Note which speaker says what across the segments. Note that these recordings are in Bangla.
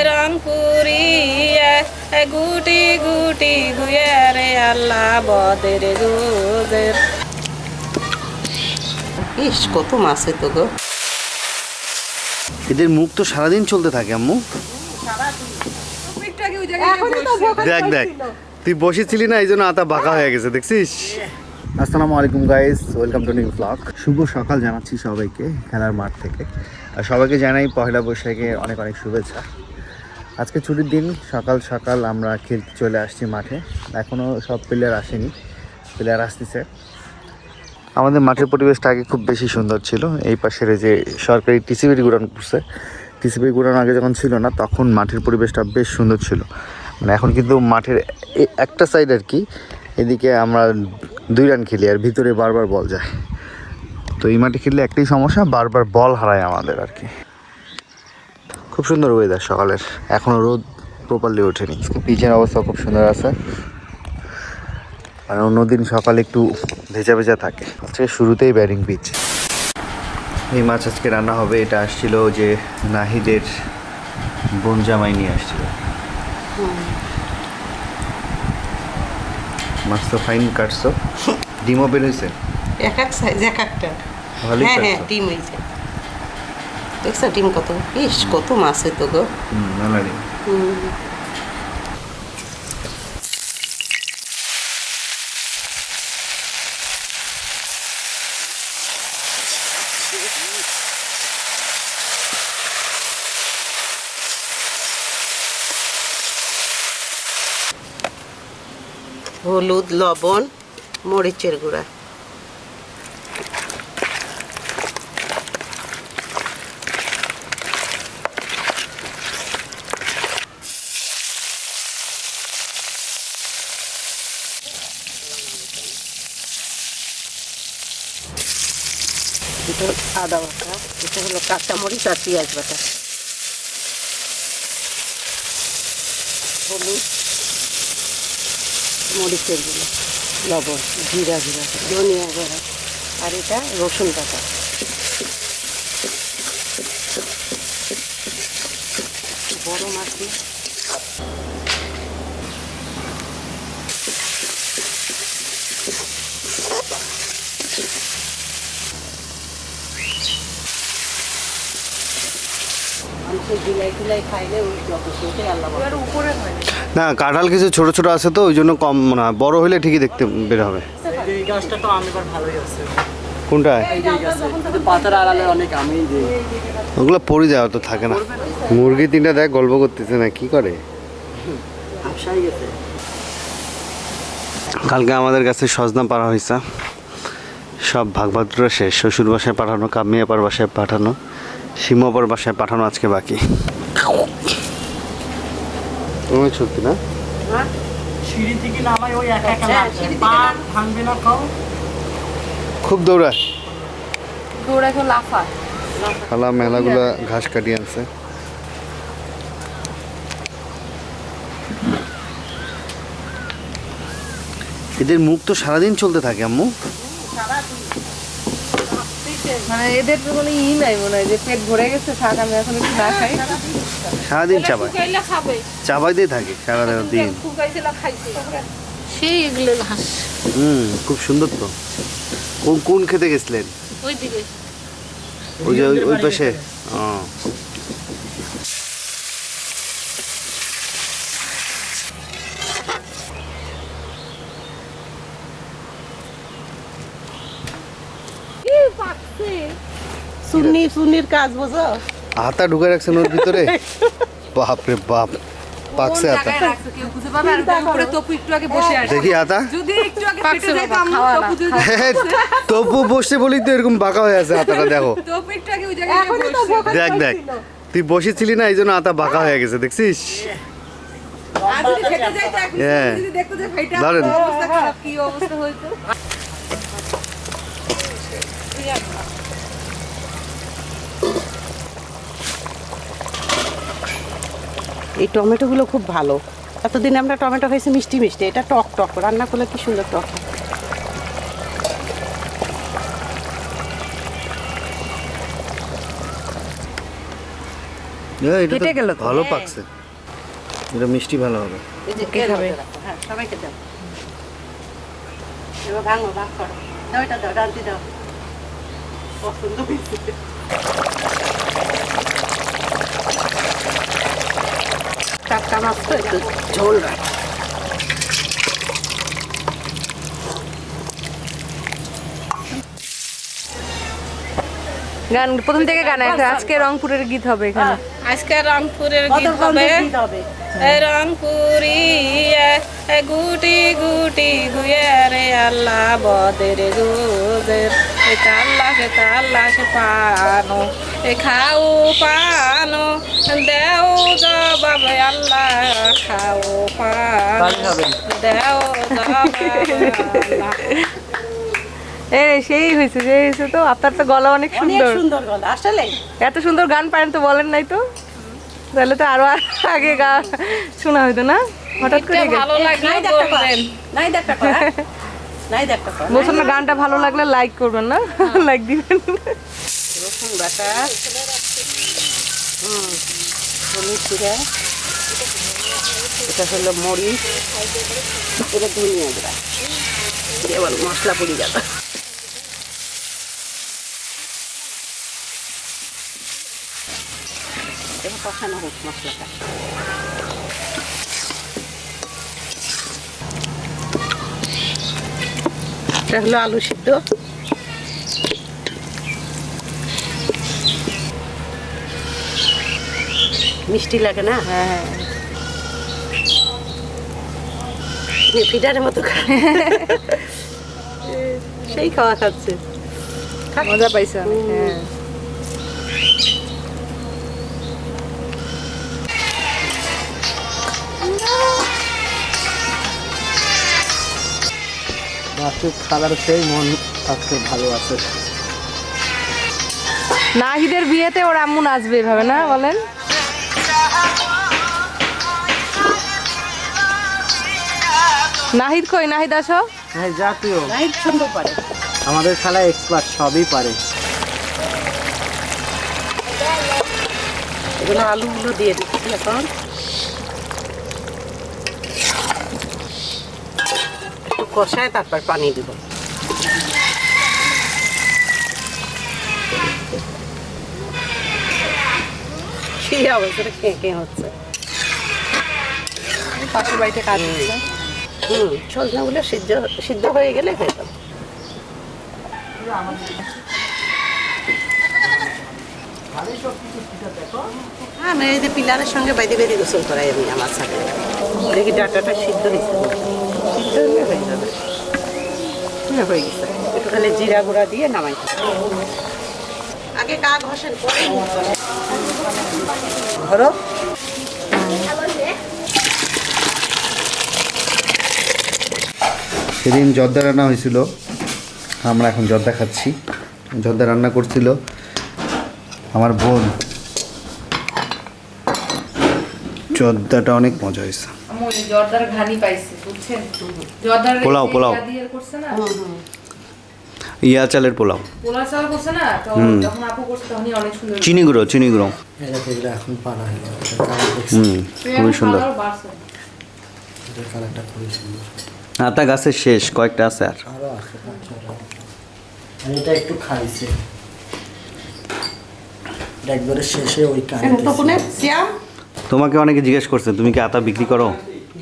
Speaker 1: রংপুরি গুটি গুটি গুয়ে রে আল্লাহ বদের গুজের। ইস কত মাছ তো গো।
Speaker 2: এদের মুখ তো সারাদিন চলতে থাকে আম্মু। দেখ দেখ তুই বসেছিলি না, এই জন্য আতা বাঁকা হয়ে গেছে, দেখছিস। আসসালামু আলাইকুম guys, welcome to new blog. শুভ সকাল জানাচ্ছি সবাইকে খেলার মাঠ থেকে, আর সবাইকে জানাই পহেলা বৈশাখের অনেক অনেক শুভেচ্ছা। আজকে ছুটির দিন, সকাল সকাল আমরা খেলতে চলে আসছি মাঠে। এখনও সব প্লেয়ার আসেনি, প্লেয়ার আসতেছে। আমাদের মাঠের পরিবেশটা আগে খুব বেশি সুন্দর ছিল। এই পাশের যে সরকারি টিসিবির গুড়ান করছে, টিসিবির গুড়ান আগে যখন ছিল না তখন মাঠের পরিবেশটা বেশ সুন্দর ছিল। মানে এখন কিন্তু মাঠের একটা সাইড আর কি, এদিকে আমরা 2 রান খেলি আর ভিতরে বারবার বল যায়। তো এই মাঠে খেললে একটাই সমস্যা, বারবার বল হারায় আমাদের আর কি। খুব সুন্দর ওয়েদার সকালের, এখনও রোদ প্রপারলি ওঠেনি। পিচের অবস্থা খুব সুন্দর আছে, আর অন্যদিন সকালে একটু ভেজা ভেজা থাকে। আজকে শুরুতেই ব্যাটিং পিচ। এই মাছ আজকে রান্না হবে। এটা আসছিল যে নাহিদের বোন জামাই নিয়ে আসছিল। মাছ তো ফাইন কাটছো, ডিমও বের হয়েছে
Speaker 1: এক এক সাইজ এক একটা।
Speaker 2: ভালোই
Speaker 1: হ্যাঁ
Speaker 2: কাটছো।
Speaker 1: ডিম হয়েছে, দেখছো ডিম কত। ইস কত মাছ তো গো।
Speaker 2: মেলা ডিম।
Speaker 1: হলুদ, লবণ, মরিচের গুঁড়া। এটা আদা বাটা, এটা হলো কাঁচামরিচ আর পেঁয়াজ বাটা। হলুদ, মরিচের গুঁড়ো, লবণ, জিরা গুঁড়া, ধনিয়া গুঁড়া, আর এটা রসুন বাটা। বড় মাছ না।
Speaker 2: না, কাঁঠাল কিছু ছোট ছোট আছে তো ওই জন্য কম মনে হয়, বড় হলে ঠিকই দেখতে বের হবে।
Speaker 3: এই গাছটা তো আমি এবার ভালোই আছে।
Speaker 2: কোনটায়?
Speaker 3: এই যে গাছে পাতার আড়ালে অনেক আমি দিই।
Speaker 2: ওগুলো পড়ে যায়, তো থাকে না। মুরগি 3টা দেখ গল্প করতেছে না, কি করে।
Speaker 3: আশাই গেছে।
Speaker 2: কালকে আমাদের কাছে সজনা পাড়া হয়েছে, সব ভাগবাদরা শেষ। শ্বশুর বাসায় পাঠানো, কামিয়াপার বাসায় পাঠানো, সীমাপার বাসায় পাঠানো আজকে বাকি। অনেক সত্যি না,
Speaker 3: সিঁড়ি থেকে নামাই ওই একা একা লাগছে। পা ভাঙবে না খাও।
Speaker 2: খুব দৌড়ায়।
Speaker 1: এখন লাফা
Speaker 2: খালা মেলাগুলা ঘাস কাটিয়ে আনছে। এদের মুখ তো সারাদিন চলতে থাকে আম্মু।
Speaker 1: মানে এদের তো কোনো ই নাই মনে হয় যে পেট ভরে গেছে, থাক আমি এখন একটু না খাই।
Speaker 2: সারাদিন চাবায় চাবাই দিয়ে থাকে সারাদিন।
Speaker 1: সেই এগুলো ঘাস
Speaker 2: খুব সুন্দর তো। কোন খেতে গেছিলেন?
Speaker 1: ওইদিকে
Speaker 2: ওই যে ওই পাশে।
Speaker 1: সুন্নির কাজ বোঝো।
Speaker 2: হাতা ঢুকে রাখছেন ওর ভিতরে। বাপ রে বাপ, পাকছে হাতা। দেখি হাতা। তপু বসে বলি তো এরকম বাঁকা হয়ে আছে হাতাটা, দেখো। দেখ দেখ তুই বসেছিলি না, এই জন্য হাতা বাঁকা হয়ে গেছে, দেখছিস। হ্যাঁ ধরেন।
Speaker 1: এই টমেটোগুলো খুব ভালো। এতদিন আমরা টমেটো খাইছি মিষ্টি মিষ্টি, এটা টক টক, রান্না করলে কি সুন্দর টক।
Speaker 2: এটা
Speaker 4: কেটে গেল
Speaker 2: তো
Speaker 4: তো।
Speaker 2: ভালো পাকছে, এটা মিষ্টি ভালো হবে।
Speaker 1: এই যে
Speaker 4: কে খাবে?
Speaker 1: হ্যাঁ, সবাইকে দাও। এবার ভাঙো, ভাগ করো। দাও এটা দাও, ডালটি দাও। পছন্দ হয়েছে। টাটকা মাছ তো একটু ঝোল রাখ।
Speaker 4: গান প্রথম থেকে গান একটা আজকে রংপুরের গীত হবে এখানে।
Speaker 5: আজকে রংপুরের গীত হবে রংপুরি গুটি গুটি গুয়ে রে আল্লাহ বদের গুজের তাল্লাশ পানো খাও পানো দেও জবাব আল্লাহ খাও পানো দেও জবাব আল্লাহ।
Speaker 4: সেই হয়েছে তো আপনার তো গলা অনেক
Speaker 1: অনেক
Speaker 4: সুন্দর।
Speaker 1: সুন্দর গলা আসলে।
Speaker 4: এত সুন্দর গান পারেন তো বলেন নাই তো, তাহলে তো আরো আগে গান শোনা হইতো না, হঠাৎ করে
Speaker 5: গীতটা ভালো লাগলে
Speaker 1: নাই দেখা
Speaker 5: বলবেন।
Speaker 1: নাই দেখা কর, হ্যাঁ? নাই দেখা কর।
Speaker 4: বলছেন না গানটা ভালো লাগলে লাইক করবেন না, লাইক দিবেন।
Speaker 1: রসুন বাটা, হলুদ জিরা, এটা হলো মরিচ, এটা ধনিয়া গুঁড়া, এবার মশলা পড়ি গেল। এবার কষানো হোক মশলাটা। এটা হলো আলু সিদ্ধ, মিষ্টি লাগে না?
Speaker 4: হ্যাঁ,
Speaker 1: ফিডারের মতো সেই খাওয়া খাচ্ছে।
Speaker 4: মজা পাইছে অনেক, হ্যাঁ।
Speaker 3: মাছের কালার সেই মন আজকে ভালো আছে।
Speaker 4: নাহিদের বিয়েতে ওর আম্মু নাচবে এভাবে না, বলেন? নাহিদ কই? নাহিদ আসো।
Speaker 3: হ্যাঁ জাতীয়
Speaker 1: লাইট সুন্দর পারে।
Speaker 3: আমাদের খেলা এক্সপার্ট, সবই পারে।
Speaker 1: এগুলো আলুগুলো দিয়ে দিচ্ছি এখন। একটু কষায় তারপর পানি দিব। সেই অবস্থাটা কে হচ্ছে।
Speaker 4: পাশের বাড়িতে কাজ হচ্ছে।
Speaker 1: সজনাগুলো সিদ্ধ হয়ে গেলে হয়ে যাবে। আমি এই যে পিলারের সঙ্গে বাইরে বাইরে গোসল করাই আমি আমার সাথে। দেখি ডাটাটা সিদ্ধ হয়েছে, সিদ্ধ হলে হয়ে যাবে। হ্যাঁ, হয়ে গেছে। একটু খালি জিরা গুঁড়া দিয়ে নামাই আগে গা ঘষেন পরে ধরো।
Speaker 2: সেদিন জর্দা রান্না হয়েছিল, আমরা এখন জর্দা খাচ্ছি। জর্দা রান্না করছিল আমার বোন। জর্দাটা অনেক মজা হয়েছে।
Speaker 4: জর্দার ঘানি পাইছে, বুঝছেন? জর্দার
Speaker 2: পোলাও, পোলাও।
Speaker 4: দিয়ে করছে না,
Speaker 2: ইয়া চালের পোলাও,
Speaker 4: পোলাও চাল করছে না, তো যখন আপু করছে তখনই অনেক সুন্দর।
Speaker 2: চিনি গুঁড়ো, চিনি গুঁড়ো।
Speaker 3: এটা থেকে এখন পানা হয়ে যাবে,
Speaker 2: খুবই সুন্দর।
Speaker 3: কালারটা খুবই সুন্দর।
Speaker 2: আতা গাছের শেষ, কয়েকটা আছে আর।
Speaker 3: আরও আছে, আমি এটা একটু খাইছে, এটা একবারে শেষে ওই
Speaker 1: শ্যাম,
Speaker 2: তোমাকে অনেকে জিজ্ঞেস করছে তুমি কি আতা বিক্রি করো?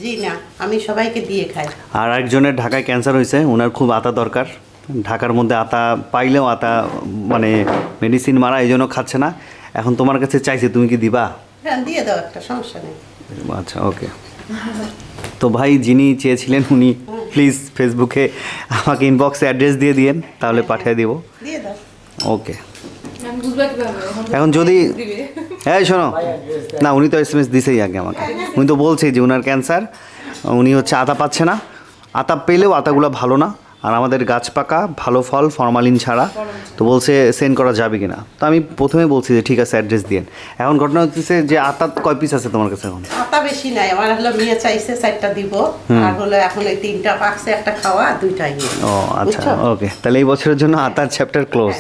Speaker 1: জি না, আমি সবাইকে দিয়ে খাই।
Speaker 2: আর একজনের ঢাকায় ক্যান্সার হয়েছে, ওনার খুব আতা দরকার। ঢাকার মধ্যে আতা পাইলেও আতা মানে মেডিসিন মারা, এই জন্য খাচ্ছে না। এখন তোমার কাছে চাইছে, তুমি কি দিবা?
Speaker 1: হ্যাঁ, দিয়ে দাও, একটা সমস্যা নেই।
Speaker 2: আচ্ছা, ওকে। তো ভাই যিনি চেয়েছিলেন উনি প্লিজ ফেসবুকে আমাকে ইনবক্সে অ্যাড্রেস দিয়ে দিয়েন, তাহলে পাঠিয়ে দিব।
Speaker 1: দিয়ে দাও।
Speaker 2: ওকে। এখন যদি হ্যাঁ শোনো না, উনি তো SMS দিছেই আগে আমাকে। উনি তো বলছে যে ওনার ক্যান্সার, উনি হচ্ছে আতা পাচ্ছে না। আতা পেলেও আতাগুলো ভালো না, আর আমাদের গাছ পাকা ভালো ফল ফরমালিন ছাড়া। তো বলছে সেন্ড করা যাবে কিনা। তো আমি প্রথমে বলছি যে ঠিক আছে অ্যাড্রেস দিন। এখন ঘটনা হচ্ছে যে আটা কয় পিস আছে তোমার কাছে এখন?
Speaker 1: আটা বেশি নাই, আমার হলো মেয়ে চাইছে 4টা দিব, আর হলো এখন ওই 3টা পাকছে, একটা খাওয়া, 2টা ইয়ে।
Speaker 2: ও আচ্ছা, ওকে, তাহলে এই বছরের জন্য আটার চ্যাপ্টার ক্লোজ।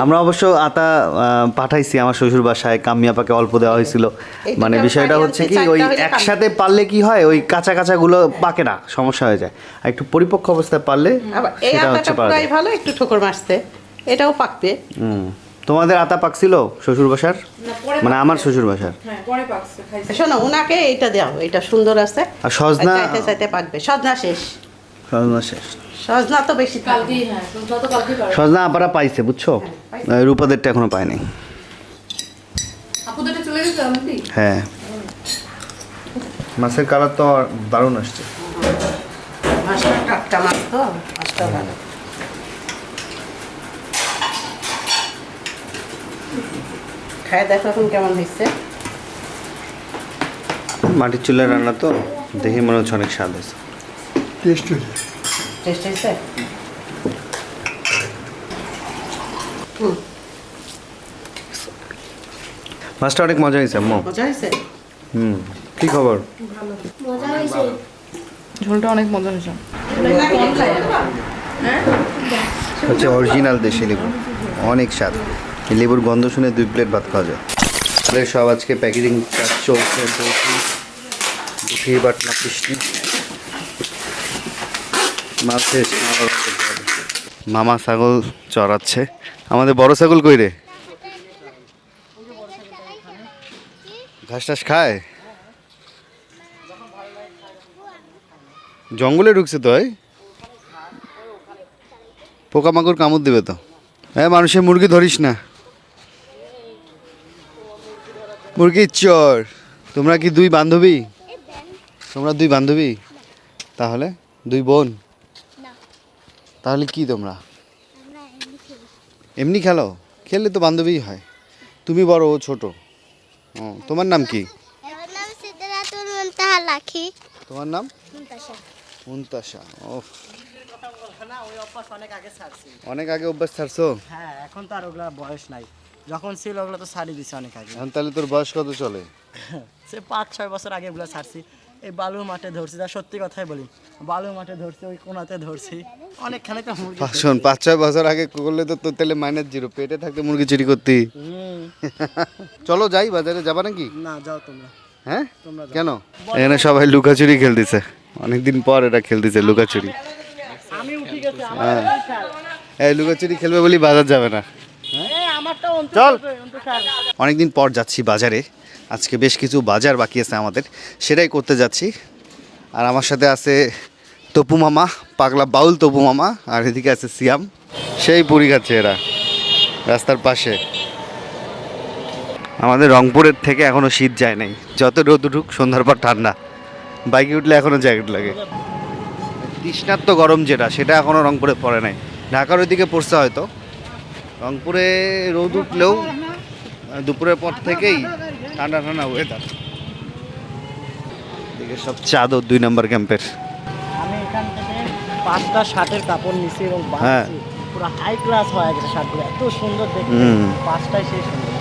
Speaker 2: আমরা অবশ্য আটা পাঠাইছি আমার শ্বশুর বাসায়, কামিয়াপাকে অল্প দেওয়া হয়েছিল। মানে বিষয়টা হচ্ছে কি ওই একসাথে পারলে কি হয়, ওই কাঁচা কাঁচাগুলো পাকে না, সমস্যা হয়ে যায়। আর একটু পরিপক্ক অবস্থায় পারলে
Speaker 1: আবার এই
Speaker 2: সেটা
Speaker 1: আটাটা
Speaker 2: হচ্ছে পারা
Speaker 1: পুরাই
Speaker 2: যায়।
Speaker 1: ভালো, একটু ঠোকর মারছে, এটাও পাকবে।
Speaker 2: তোমাদের আতা পাকছিল শ্বশুর বাসার? মানে আমার শ্বশুর বাসার?
Speaker 1: শোনো, ওনাকে এইটা দাও, এটা সুন্দর আছে।
Speaker 2: আর সজনা?
Speaker 1: চাইতে চাইতে পাকবে। সজনা শেষ,
Speaker 2: সজনা শেষ।
Speaker 1: সজনা তো বেশি থাকবে।
Speaker 2: সজনা আপারা পাইছে, বুঝছো? রূপাদেরটা এখনো পায়নি। হ্যাঁ, মাছের কালার তো দারুণ আসছে।
Speaker 1: মাছটা টাটকা মাছ তো, মাছটা ভালো। খায় দেখো এখন কেমন হয়েছে।
Speaker 2: মাটির চুলায় রান্না তো দেখে মনে হচ্ছে অনেক স্বাদ হয়েছে।
Speaker 1: টেস্ট হয়েছে?
Speaker 2: মাছটা অনেক মজা হয়েছে আম্মু।
Speaker 1: মজা হয়েছে?
Speaker 2: কি খবর?
Speaker 4: ঝোলটা অনেক মজা হয়েছে।
Speaker 2: হচ্ছে অরিজিনাল দেশি লেবু, অনেক স্বাদ। এই লেবুর গন্ধ শুনে 2 প্লেট ভাত খাওয়া যায়। তাহলে সব আজকে প্যাকেজিং কাজ চলছে, দুটি বাটনা কৃষ্টি মাছ শেষ। মামা ছাগল চড়াচ্ছে। আমাদের বড় ছাগল কই রে? ঘাস টাস খায়? জঙ্গলে ঢুকছে তো, পোকামাকড় কামড় দেবে তো। হ্যাঁ, মানুষের মুরগি ধরিস না, মুরগির চর। তোমরা কি 2 বান্ধবী? তোমরা 2 বান্ধবী? তাহলে 2 বোন? তাহলে কি তোমরা এমনি খেলো? খেললে তো বান্ধবী হয়। তুমি বড়, ও ছোট। ও, তোমার নাম কি? তোমার নাম? মুনতাসা। অনেক আগে অভ্যাস ছাড়ছো?
Speaker 3: হ্যাঁ, এখন তো আর ওগুলা বয়স নাই, যখন ছিল ওগুলো তো ছাড়ি দিছে অনেক আগে।
Speaker 2: এখন তাহলে তোর বয়স কত চলে?
Speaker 3: সে 5-6 বছর আগে ওগুলো ছাড়ছি। এই বালুর মাঠে ধরছি, যা সত্যি কথাই বলি, বালুর মাঠে ধরছি, ওই কোনাতে ধরছি, অনেকখানে তো মুরগি।
Speaker 2: শোন, 5-6 বছর আগে করলে তো তোর তাহলে -0, পেটে থাকতে মুরগি চুরি করতি। চলো যাই, বাজারে যাবা নাকি?
Speaker 3: না, যাও তোমরা।
Speaker 2: হ্যাঁ, কেন? এখানে সবাই লুকাচুরি খেলতেছে, অনেকদিন পর এটা খেলতেছে লুকাচুরি।
Speaker 3: আমি উঠে গেছি,
Speaker 2: হ্যাঁ, এই লুকাচুরি খেলবে বলি বাজার যাবে না।
Speaker 3: আমারটা
Speaker 2: চল, অনেকদিন পর যাচ্ছি বাজারে। আজকে বেশ কিছু বাজার বাকি আছে আমাদের, সেটাই করতে যাচ্ছি। আর আমার সাথে আছে তপু মামা, পাগলা বাউল তপু মামা, আর এদিকে আছে সিয়াম। সেই পুরি খাচ্ছে এরা রাস্তার পাশে। আমাদের রংপুরের থেকে এখনো শীত যায় নাই, যত রোদ উঠুক সন্ধ্যার পর ঠান্ডা। বাইকে উঠলে এখনো জ্যাকেট লাগে। তৃষ্ণার্ত গরম যেটা, সেটা এখনো রংপুরে পড়ে নাই। ঢাকার ওইদিকে পড়ছে হয়তো। রংপুরে রোদ উঠলেও দুপুরের পর থেকেই ঠান্ডা ঠান্ডা ওয়েদার। এদিকে সব চাদর 2 নম্বর ক্যাম্পের।
Speaker 3: আমি এখান থেকে 5টা শার্টের কাপড় নিছি এবং
Speaker 2: হ্যাঁ।
Speaker 3: বানাচ্ছি, পুরো হাই ক্লাস হয়ে গেছে শার্টগুলো, এত সুন্দর দেখতে। 5টাই সেই সুন্দর,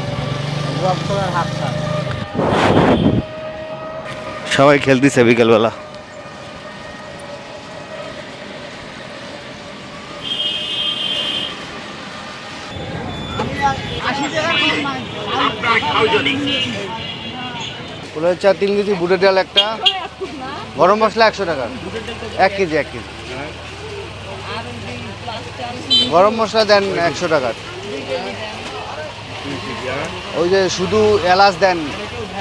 Speaker 3: রক্তর হাত শার্ট।
Speaker 2: সবাই খেলতেছে বিকেলবেলা। পোলার চাল 3 কেজি, বুটের ডাল একটা, গরম মশলা 100 টাকা 1 কেজি। 1 কেজি গরম মশলা দেন 100 টাকার। ওই যে শুধু এলাচ দেন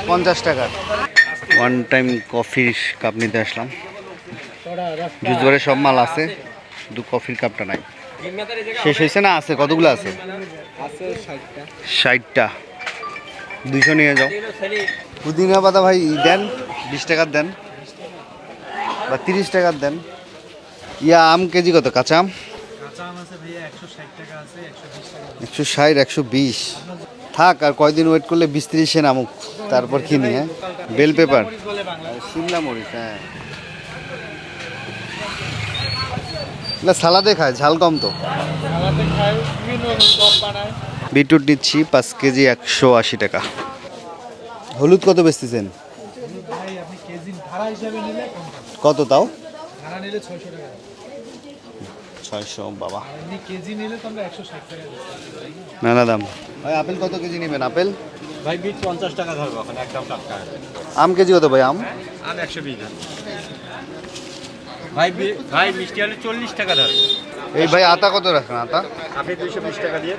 Speaker 2: 50 টাকার। 1 টাইম কফির কাপ নিতে আসলাম। জুস বারে সব মাল আছে, শুধু কফির কাপটা নাই। শেষ হয়েছে না? আছে, কতগুলো আছে? 60টা। 200 নিয়ে যাও। পুদিনা পাতা ভাই দেন, 20 টাকার দেন বা 30 টাকার দেন। ইয়া আম কেজি কত? কাঁচা আম 160, 120 থাক। আর কয়দিন ওয়েট করলে 20-30 নামুক, তারপর কিনি। হ্যাঁ, বেল পেপার, শিমলা মরিচ। হ্যাঁ, না সালাদে খায়, ঝাল কম তো। বিটরুট নিচ্ছি 5 কেজি 180 টাকা। হলুদ কত বেচতেছেন? কত তাও? 600 বাবা, মেলা দাম। ভাই আপেল কত কেজি নেবেন? আপেল
Speaker 6: ভাই বিট 50 টাকা ধরবো এখন একদম টাটকা।
Speaker 2: আম কেজি কত ভাই? আম
Speaker 6: 120 ভাই। ভাই মিষ্টি আলু 40 টাকা ধরবো।
Speaker 2: এই ভাই আতা কত রাখেন? আতা
Speaker 6: আপনি 220 টাকা দিয়ে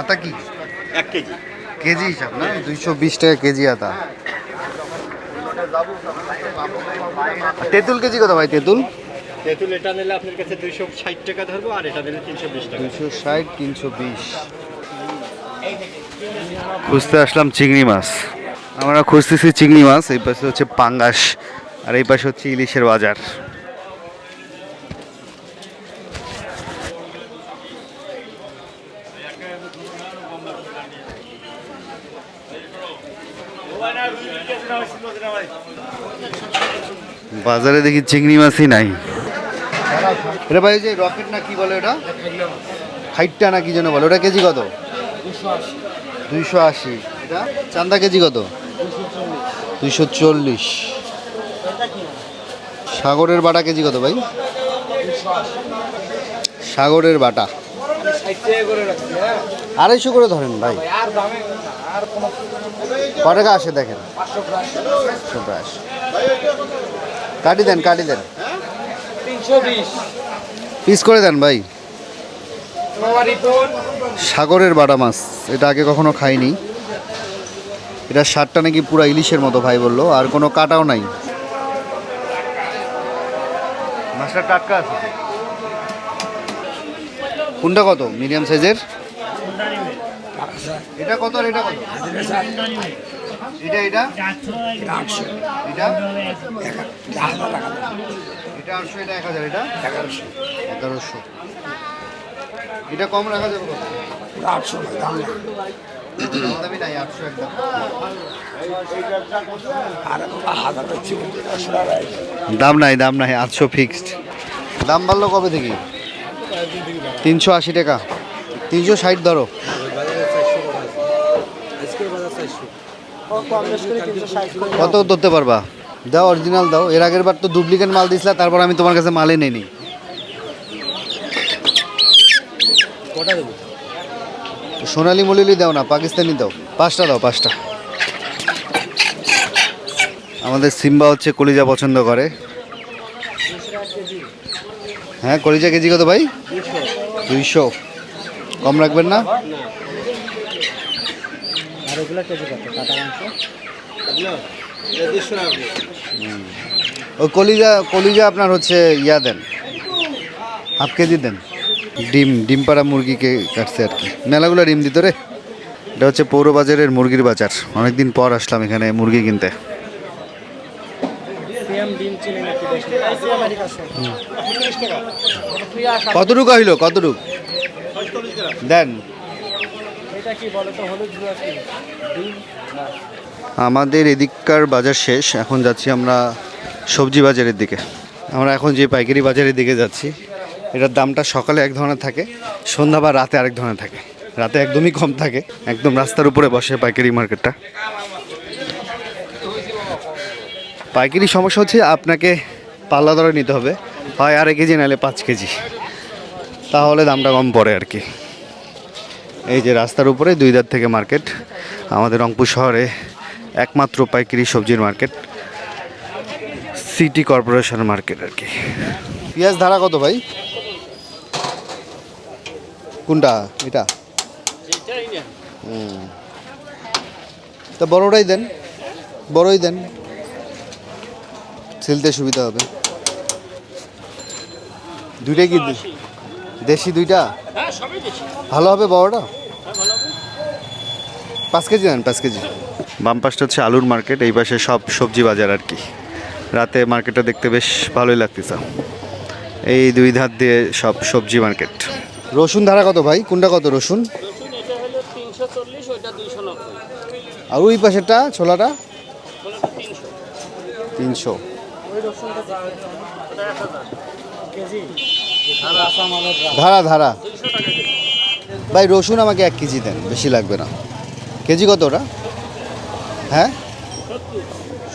Speaker 2: আতা কি
Speaker 6: 1 কেজি।
Speaker 2: কেজি হিসাব না? 220 টাকা কেজি আতা। তেঁতুল কেজি কত ভাই? তেঁতুল
Speaker 6: তেঁতুল এটা নিলে আপনার কাছে 260 টাকা ধরবো, আর এটা নিলে 320 টাকা।
Speaker 2: 260 320। খুঁজতে আসলাম চিংড়ি মাছ। আমরা খুঁজতেছি চিংড়ি মাছ। এই পাশে হচ্ছে পাঙ্গাস আর এই পাশে হচ্ছে ইলিশের বাজার। বাজারে দেখি চিংড়ি মাছই নাই। এটা ভাই যে রকেট না কি বলে ওটা, খাইটটা না কি যেন বলে, ওটা কেজি কত? 280। এটা চান্দা কেজি কত? 240। সাগরের বাটা কেজি কত ভাই? সাগরের বাটা 250 করে ধরেন ভাই। ক টাকা আসে দেখেন? 580। কাটি দেন, কাটি দেন,
Speaker 3: 320
Speaker 2: পিস করে দেন ভাই। সাগরের বাটা মাছ, এটা আগে কখনো খাইনি। এটা স্বাদটা নাকি পুরা ইলিশের মতো ভাই বললো, আর কোনো কাটাও নাই। মাছটা টাটকা আছে। কোনটা কত? মিডিয়াম সাইজের। এটা কত আর এটা কত? এটা এটা এটা এটা 800, এটা 1000, এটা 1100। এটা কম রাখা যাবে কত? 800 দামি নাই, 800 একদম। দাম নাই, দাম নাই, 800 ফিক্সড। দাম বাড়লো কবে থেকে? 380 টাকা, 360 ধরো। কত ধরতে পারবা? দাও অরিজিনাল দাও। এর আগের বার তো ডুপ্লিকেট মাল দিছিলা, তারপর আমি তোমার কাছে মালে নেই। সোনালি মলিলি দাও না, পাকিস্তানি দাও। 5টা দাও, 5টা। আমাদের সিম্বা হচ্ছে কলিজা পছন্দ করে। হ্যাঁ কলিজা কেজি কত ভাই? 200। কম রাখবেন না? ওই কলিজা, কলিজা আপনার হচ্ছে ইয়া দেন, হাফ কেজি দেন। ডিম পাড়া মুরগিকে কাটছে আর কি। মেলাগুলো ডিম দিত রে। এটা হচ্ছে পৌরবাজারের মুরগির বাজার। অনেকদিন পর আসলাম এখানে মুরগি কিনতে। কতটুকু হইলো? কতটুকু দেন? আমাদের এদিককার বাজার শেষ, এখন যাচ্ছি আমরা সবজি বাজারের দিকে। আমরা এখন যে পাইকারি বাজারের দিকে যাচ্ছি, এটার দামটা সকালে এক ধরনের থাকে, সন্ধ্যা বা রাতে আরেক ধরনের থাকে। রাতে একদমই কম থাকে, একদম রাস্তার উপরে বসে পাইকারি মার্কেটটা। পাইকারি সমস্যা হচ্ছে আপনাকে পাল্লা ধরে নিতে হবে, হয় 2.5 কেজি নাহলে 5 কেজি, তাহলে দামটা কম পড়ে আর কি। এই যে রাস্তার উপরে 2 ধার থেকে মার্কেট। আমাদের রংপুর শহরে একমাত্র পাইকারি সবজির মার্কেট সিটি কর্পোরেশন মার্কেট আর কি। পেঁয়াজ ধারা কত ভাই? কোনটা? এটা তা বড়টাই দেন, বড়ই দেন, ছিলতে সুবিধা হবে। দুইটাই কি দেশি? দুইটা ভালো হবে বড়টা? 5 কেজি দেন, 5 কেজি। বাম পাশটা হচ্ছে আলুর মার্কেট, এই পাশে সব সবজি বাজার আর কি। রাতে মার্কেটটা দেখতে বেশ ভালোই লাগতেছে। এই 2 ধার দিয়ে সব সবজি মার্কেট। রসুন ধারা কত ভাই? কোনটা কত রসুন? আর ওই পাশেরটা ছোলাটা 300। ধারা ধারা ভাই রসুন আমাকে 1 কেজি দেন, বেশি লাগবে না। কেজি কত ওটা? হ্যাঁ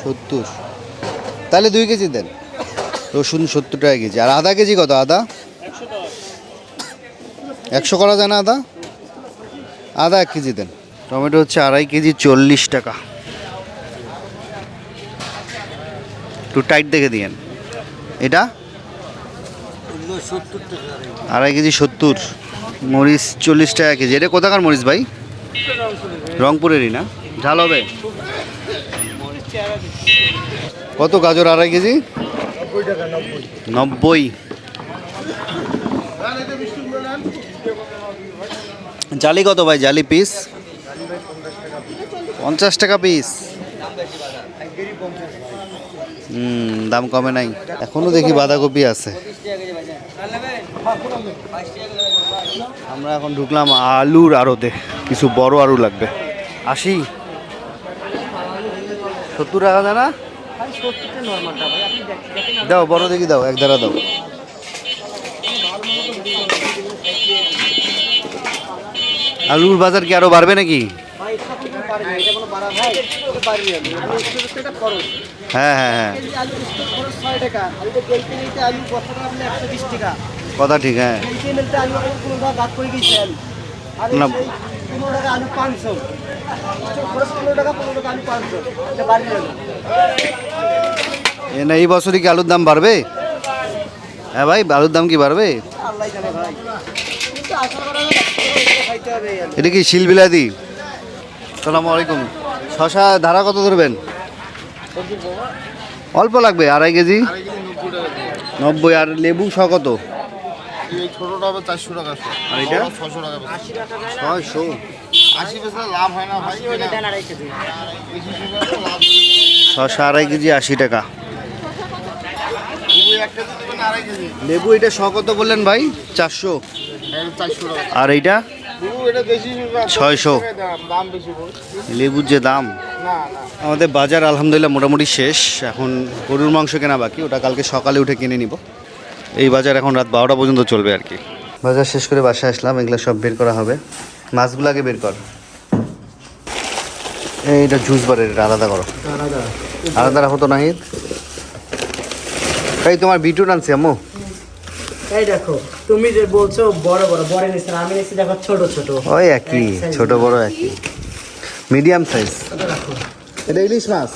Speaker 2: 70, তাহলে 2 কেজি দেন। রসুন 70 টাকা কেজি। আর আদা কেজি কত? আদা 100 করা যায় না? আদা 1 কেজি দেন। টমেটো হচ্ছে 2.5 কেজি 40 টাকা। একটু টাইট দেখে দিয়েন। এটা 2.5 কেজি 70। মরিচ 40 টাকা কেজি। এটা কোথাকার মরিচ ভাই? রংপুরেরই না? ঝাল হবে? কত গাজর 2.5 কেজি? 90। জালি কত ভাই? জালি পিস 50 টাকা পিস। দাম কমে নাই। এখনো দেখি বাঁধাকপি আছে। আমরা এখন ঢুকলাম আলুর আড়তে। কিছু বড় আলু লাগবে। 80 70 টাকা দেয় না? দাও বড় দেখি, দাও 1 ধারা দাও। আলুর বাজার কি আরো বাড়বে নাকি? হ্যাঁ হ্যাঁ হ্যাঁ, কথা ঠিক। হ্যাঁ না, এই বছরই কি আলুর দাম বাড়বে? হ্যাঁ ভাই, আলুর দাম কি বাড়বে? এটা কি শিলবিলাদি? আসসালামু আলাইকুম। শশা ধারা কত ধরবেন? অল্প লাগবে, 2.5 কেজি 90। আর লেবু শ কত?
Speaker 7: ছোটটা হবে 400 টাকা।
Speaker 2: আর এটা
Speaker 7: 600 টাকা।
Speaker 2: 600।
Speaker 7: 80 পয়সা লাভ হয় না ভাই।
Speaker 2: শশা 2.5 কেজি 80 টাকা। লেবু এটা শ কত বললেন ভাই? 400।
Speaker 7: 400 টাকা।
Speaker 2: আর এইটা
Speaker 7: এটা বেশি
Speaker 2: 600।
Speaker 7: দাম বেশি।
Speaker 2: লেবুর যে দাম। আমাদের বাজার আলহামদুলিল্লাহ মোটামুটি শেষ। এখন গরুর মাংস কেনা বাকি, ওটা কালকে সকালে উঠে কিনে নিব। এই বাজার এখন রাত 12টা পর্যন্ত চলবে আর কি। বাজার শেষ করে বাসায় আসলাম। এগুলো সব বের করা হবে। মাছগুলো আগে বের কর। এইটা জুস বারের, এটা আলাদা করো। আলাদা রাখো তো নাহিদ। তাই তোমার বিটরুট আনছি আম্মু।
Speaker 3: এই দেখো, তুমি যে বলছো বড় বড় বড় নিচ্ছে, আমি নিচ্ছি দেখো ছোট ছোট।
Speaker 2: ওই একই, ছোট বড় একই, মিডিয়াম সাইজ। এটা ইলিশ মাছ।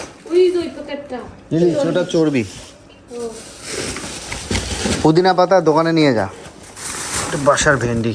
Speaker 2: ইলিশ, ওটা চর্বি। পুদিনা পাতা দোকানে নিয়ে যা। এটা বাসার ভেন্ডি।